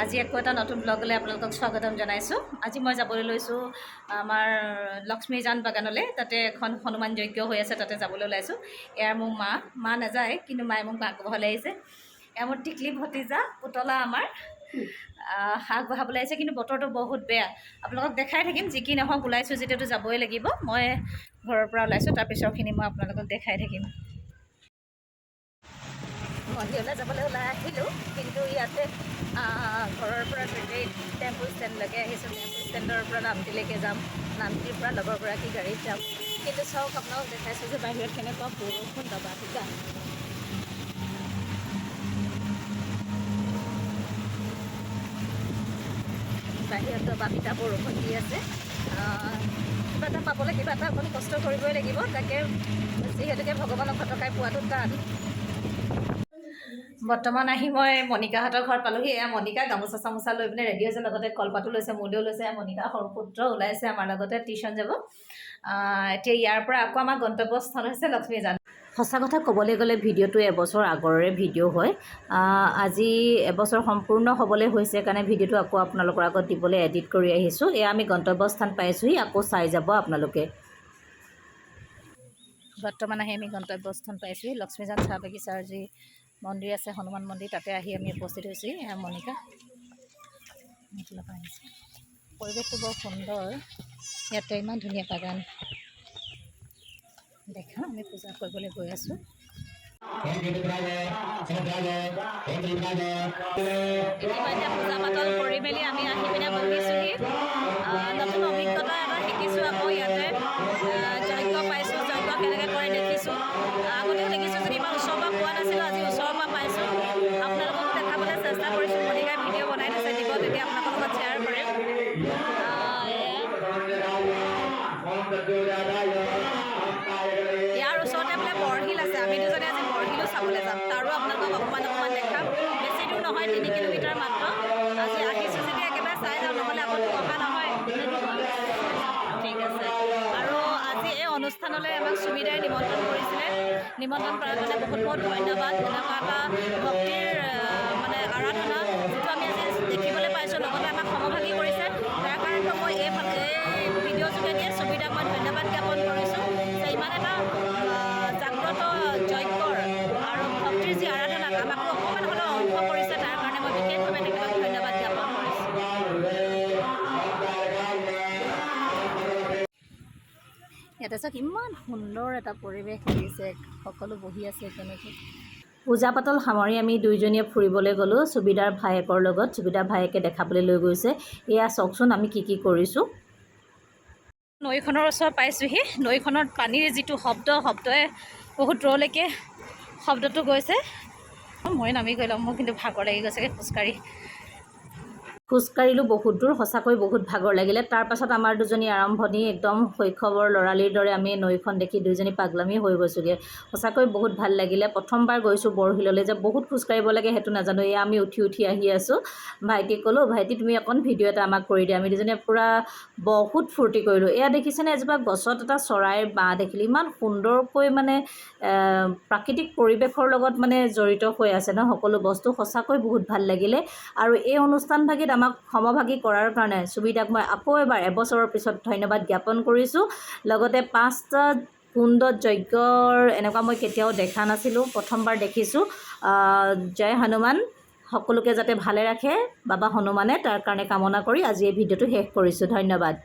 আজি আকৌ এটা নতুন ব্লগলৈ আপোনালোকক স্বাগতম জনাইছোঁ। আজি মই যাবলৈ লৈছোঁ আমাৰ লক্ষ্মীজান বাগানলৈ। তাতে এখন হনুমান যজ্ঞ হৈ আছে, তাতে যাবলৈ ওলাইছোঁ। এয়া মোৰ মা নাযায়, কিন্তু মায়ে মোক আগবঢ়ালৈ আহিছে। এয়া মোৰ টিকলি ভতিজা পুতলা আমাৰ আগবঢ়াবলৈ আহিছে, কিন্তু বতৰটো বহুত বেয়া। আপোনালোকক দেখাই থাকিম, যি কি নহওক ওলাইছোঁ যেতিয়াতো যাবই লাগিব। মই ঘৰৰ পৰা ওলাইছোঁ, তাৰ পিছৰখিনি মই আপোনালোকক দেখাই থাকিম। মন্দিৰলৈ যাবলৈ ওলাই আহিলোঁ, কিন্তু ইয়াতে ঘৰৰ পৰা টেম্পু ষ্টেণ্ডলৈকে আহিছোঁ। টেম্পু ষ্টেণ্ডৰ পৰা নামটিলৈকে যাম, নামটিৰ পৰা লগৰগৰাকী গাড়ীত যাম। কিন্তু চাওক, আপোনালোক দেখাইছোঁ যে বাহিৰত কেনেকুৱা বৰষুণ দবা পিটা। বাহিৰত দবা পিটা বৰষুণ দি আছে। কিবা এটা পাবলৈ কিবা এটা অকণ কষ্ট কৰিবই লাগিব। তাকে যিহেতুকে ভগৱানক ফটকাই পোৱাটো টান। বৰ্তমান আহি মই মণিকাহঁতৰ ঘৰত পালোহি। এয়া মণিকা গামোচা চামোচা লৈ পিনে ৰেডি হৈছে, লগতে কলপাতো লৈছে, মোলেও লৈছে। মণিকা সৰু পুত্ৰ ওলাইছে আমাৰ লগতে, টিউশ্যন যাব। এতিয়া ইয়াৰ পৰা আকৌ আমাৰ গন্তব্যস্থান হৈছে লক্ষ্মীজান। সঁচা কথা ক'বলৈ গ'লে ভিডিঅ'টো এবছৰ আগৰে ভিডিঅ' হয়। আজি এবছৰ সম্পূৰ্ণ হ'বলৈ হৈছে কাৰণে ভিডিঅ'টো আকৌ আপোনালোকৰ আগত দিবলৈ এডিট কৰি আহিছোঁ। এয়া আমি গন্তব্যস্থান পাইছোঁহি, আকৌ চাই যাব আপোনালোকে। বৰ্তমান আহি আমি গন্তব্যস্থান পাইছোঁহি। লক্ষ্মীজান চাহ বাগিচাৰ যি মন্দিৰ আছে, হনুমান মন্দিৰ, তাতে আহি আমি উপস্থিত হৈছোঁ। এয়া মণিকা পৰিৱেশটো বৰ সুন্দৰ। ইয়াতে ইমান ধুনীয়া বাগান দেখা। আমি পূজা কৰিবলৈ গৈ আছোঁ। ইতিমধ্যে পূজা পাতল কৰি মেলি আমি আহি পিনে বহিছোঁহি। নতুন অভিজ্ঞতা এটা শিকিছোঁ। আকৌ ইয়াতে যজ্ঞ পাইছোঁ, যজ্ঞ কেনেকৈ কৰে দেখিছোঁ। আগতেও দেখিছোঁ যদি ইমান ওচৰৰ পৰা পোৱা নাছিলোঁ, আজি ওচৰৰ পৰা পাইছোঁ। আপোনালোকক দেখাবলৈ চেষ্টা কৰিছোঁ। মণিকাই ভিডিঅ' বনাই থৈছে, দিব, তেতিয়া আপোনালোকৰ লগত শ্বেয়াৰ কৰিম। ইয়াৰ ওচৰতে বোলে বৰশিল আছে। আমি দুজনে আজি বৰশিলো চাবলৈ যাম, তাৰো আপোনালোকক অকণমান দেখাম। বেছি দূৰ নহয়, 3 কিলোমিটাৰ মাত্ৰ। আজি আহিছোঁ যেতিয়া একেবাৰে চাই যাওঁ, নহ'লে আকৌ অহা নহয়। ঠিক আছে। আৰু আজি এই অনুষ্ঠানলৈ আমাক সুবিধাই নিমন্ত্ৰণ কৰিছিলে। নিমন্ত্ৰণ কৰাৰ কাৰণে বহুত বহুত ধন্যবাদ। এনেকুৱা এটা ভক্তিৰ আৰাধনা যিটো আমি আজি দেখিবলৈ পাইছোঁ, লগতে আমাক সমভাগী কৰিছে। তাৰ কাৰণেতো মই এই ভিডিঅ' যোগেদিয়ে সুবিধাক মই ধন্যবাদ জ্ঞাপন কৰিছোঁ যে ইমান এটা জাগ্ৰত যজ্ঞৰ আৰু ভক্তিৰ যি আৰাধনাক আমাকো অকণমান হ'লেও অংশ কৰিছে। তাৰ কাৰণে মই বিশেষভাৱে তেখেতক ধন্যবাদ জ্ঞাপন কৰিছোঁ। ইয়াতে চাওক, ইমান সুন্দৰ এটা পৰিৱেশ লাগিছে। সকলো বহি আছে তেনেকৈ। পূজা পাতল সামৰি আমি দুয়োজনীয়ে ফুৰিবলৈ গ'লোঁ সুবিধাৰ ভায়েকৰ লগত। সুবিধাৰ ভায়েকে দেখাবলৈ লৈ গৈছে। এয়া চাওকচোন আমি কি কৰিছোঁ। নৈখনৰ ওচৰত পাইছোঁহি। নৈখনত পানীৰ যিটো শব্দই বহুত দূৰলৈকে শব্দটো গৈছে। মই নামি গৈ ল'ম, মোৰ কিন্তু ভাগৰ লাগি গৈছেগৈ খোজকাঢ়িলোঁ বহুত দূৰ। সঁচাকৈ বহুত ভাগৰ লাগিলে। তাৰপাছত আমাৰ দুজনী আৰম্ভণি একদম শৈশৱৰ ল'ৰালিৰ দৰে আমি নৈখন দেখি দুইজনী পাগলামি হৈ গৈছোঁগৈ। সঁচাকৈ বহুত ভাল লাগিলে। প্ৰথমবাৰ গৈছোঁ বৰশিললৈ, যে বহুত খোজকাঢ়িব লাগে সেইটো নাজানো। এয়া আমি উঠি আহি আছোঁ। ভাইটিক ক'লোঁ, ভাইটি তুমি অকণ ভিডিঅ' এটা আমাক কৰি দিয়া। আমি দুজনীয়ে পূৰা বহুত ফূৰ্তি কৰিলোঁ। এয়া দেখিছেনে, এজোপা গছত এটা চৰাইৰ বাঁহ দেখিলোঁ। ইমান সুন্দৰকৈ প্ৰাকৃতিক পৰিৱেশৰ লগত জড়িত হৈ আছে ন সকলো বস্তু। সঁচাকৈ বহুত ভাল লাগিলে। আৰু এই অনুষ্ঠানভাগিত আমাক সমভাগী কৰাৰ কাৰণে সুবিধাক মই আকৌ এবাৰ এবছৰৰ পিছত ধন্যবাদ জ্ঞাপন কৰিছোঁ। লগতে 5টা কুণ্ডত যজ্ঞৰ এনেকুৱা মই কেতিয়াও দেখা নাছিলোঁ, প্ৰথমবাৰ দেখিছোঁ। জয় হনুমান। সকলোকে যাতে ভালে ৰাখে বাবা হনুমানে, তাৰ কাৰণে কামনা কৰি আজি এই ভিডিঅ'টো শেষ কৰিছোঁ। ধন্যবাদ।